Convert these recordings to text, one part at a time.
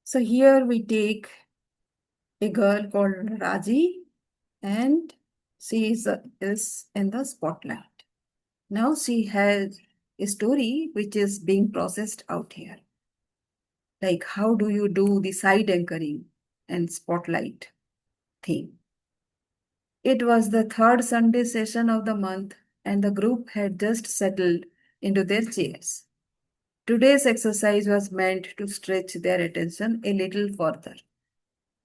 So here we take a girl called Raji, and she is in the spotlight. Now she has a story which is being processed out here. Like, how do you do the side anchoring and spotlight thing? It was the third Sunday session of the month, and the group had just settled into their chairs. Today's exercise was meant to stretch their attention a little further.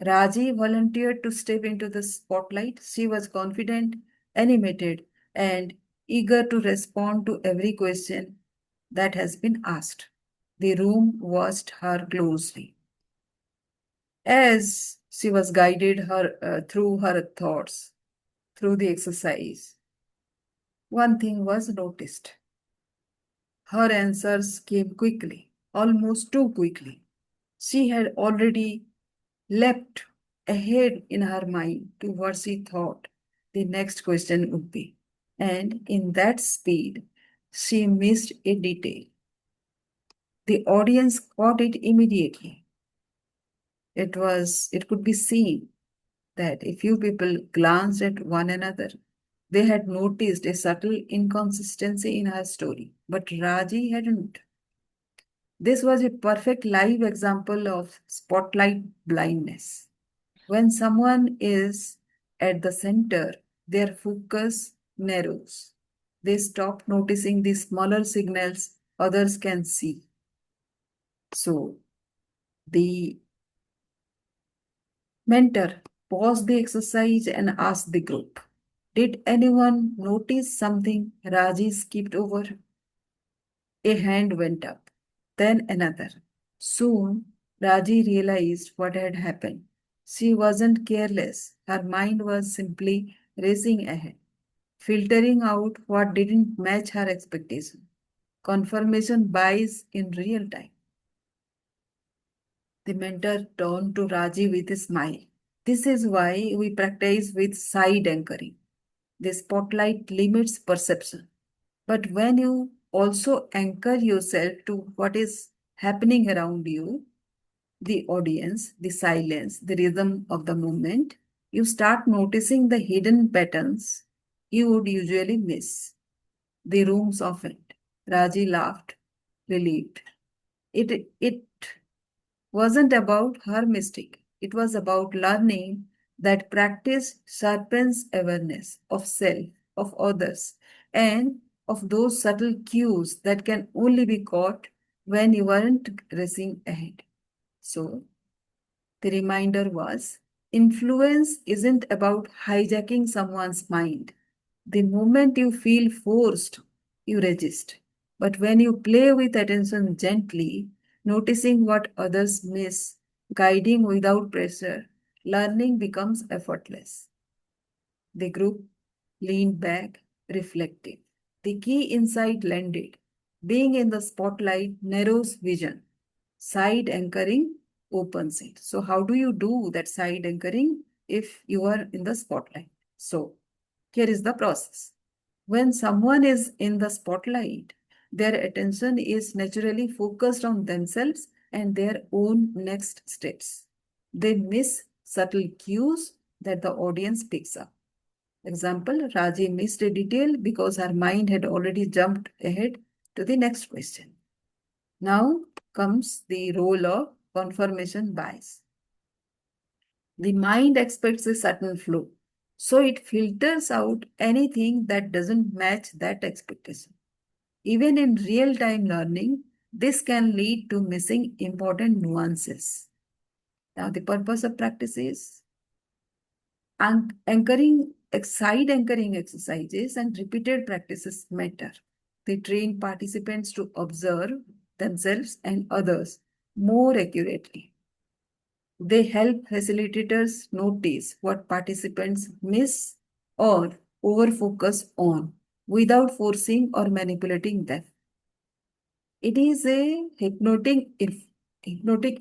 Raji volunteered to step into the spotlight. She was confident, animated, and eager to respond to every question that has been asked. The room watched her closely. As she was guided through her thoughts, through the exercise, one thing was noticed. Her answers came quickly, almost too quickly. She had already leapt ahead in her mind to what she thought the next question would be. And in that speed, she missed a detail. The audience caught it immediately. It could be seen that a few people glanced at one another. They had noticed a subtle inconsistency in her story, but Raji hadn't. This was a perfect live example of spotlight blindness. When someone is at the center, their focus narrows. They stop noticing the smaller signals others can see. So, the mentor paused the exercise and asked the group, "Did anyone notice something Raji skipped over?" A hand went up, then another. Soon, Raji realized what had happened. She wasn't careless. Her mind was simply racing ahead, filtering out what didn't match her expectation. Confirmation bias in real time. The mentor turned to Raji with a smile. This is why we practice with side anchoring. The spotlight limits perception. But when you also anchor yourself to what is happening around you, the audience, the silence, the rhythm of the moment, you start noticing the hidden patterns you would usually miss. The room softened. Raji laughed, relieved. It wasn't about her mistake. It was about learning that practice sharpens awareness of self, of others, and of those subtle cues that can only be caught when you aren't racing ahead. So, the reminder was influence isn't about hijacking someone's mind. The moment you feel forced, you resist. But when you play with attention gently, noticing what others miss, guiding without pressure, learning becomes effortless. The group leaned back, reflective. The key insight landed. Being in the spotlight narrows vision. Side anchoring opens it. So, how do you do that side anchoring if you are in the spotlight? So, here is the process. When someone is in the spotlight, their attention is naturally focused on themselves and their own next steps. They miss subtle cues that the audience picks up. Example, Raji missed a detail because her mind had already jumped ahead to the next question. Now comes the role of confirmation bias. The mind expects a certain flow, so it filters out anything that doesn't match that expectation. Even in real time learning, this can lead to missing important nuances. Now, the purpose of practice is anchoring, side anchoring exercises and repeated practices matter. They train participants to observe themselves and others more accurately. They help facilitators notice what participants miss or overfocus on without forcing or manipulating them. It is a hypnotic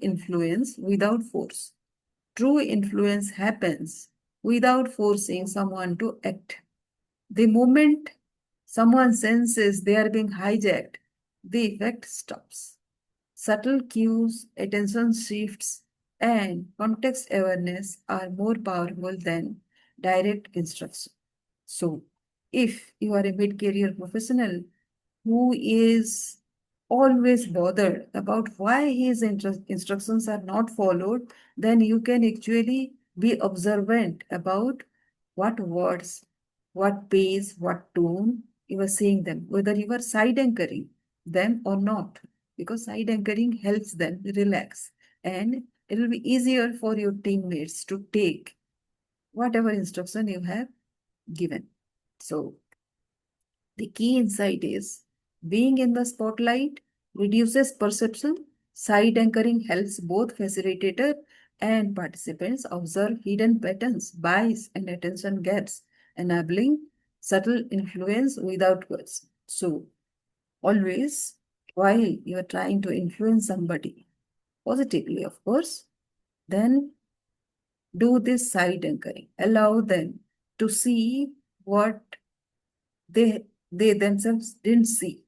influence without force. True influence happens without forcing someone to act. The moment someone senses they are being hijacked, the effect stops. Subtle cues, attention shifts, and context awareness are more powerful than direct instruction. So, if you are a mid career professional who is always bothered about why his instructions are not followed, then you can actually be observant about what words, what pace, what tone you are saying them, whether you are side anchoring them or not, because side anchoring helps them relax and it will be easier for your teammates to take whatever instruction you have given. So, the key insight is being in the spotlight reduces perception. Side anchoring helps both facilitator and participants observe hidden patterns, bias, and attention gaps, enabling subtle influence without words. So, always, while you are trying to influence somebody positively, of course, then do this side anchoring. Allow them to see what they themselves didn't see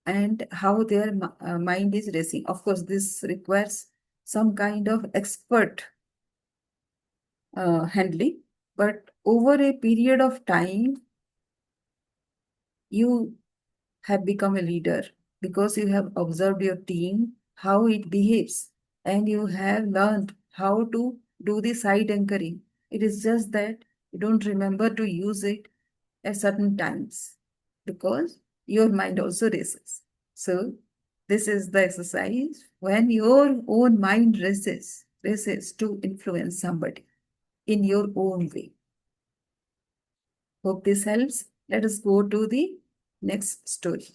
and how their mind is racing. Of course, this requires some kind of expert handling, but over a period of time, you have become a leader because you have observed your team, how it behaves, and you have learned how to do the side anchoring. It is just that you don't remember to use it at certain times because your mind also races. So, this is the exercise when your own mind races to influence somebody in your own way. Hope this helps. Let us go to the next story.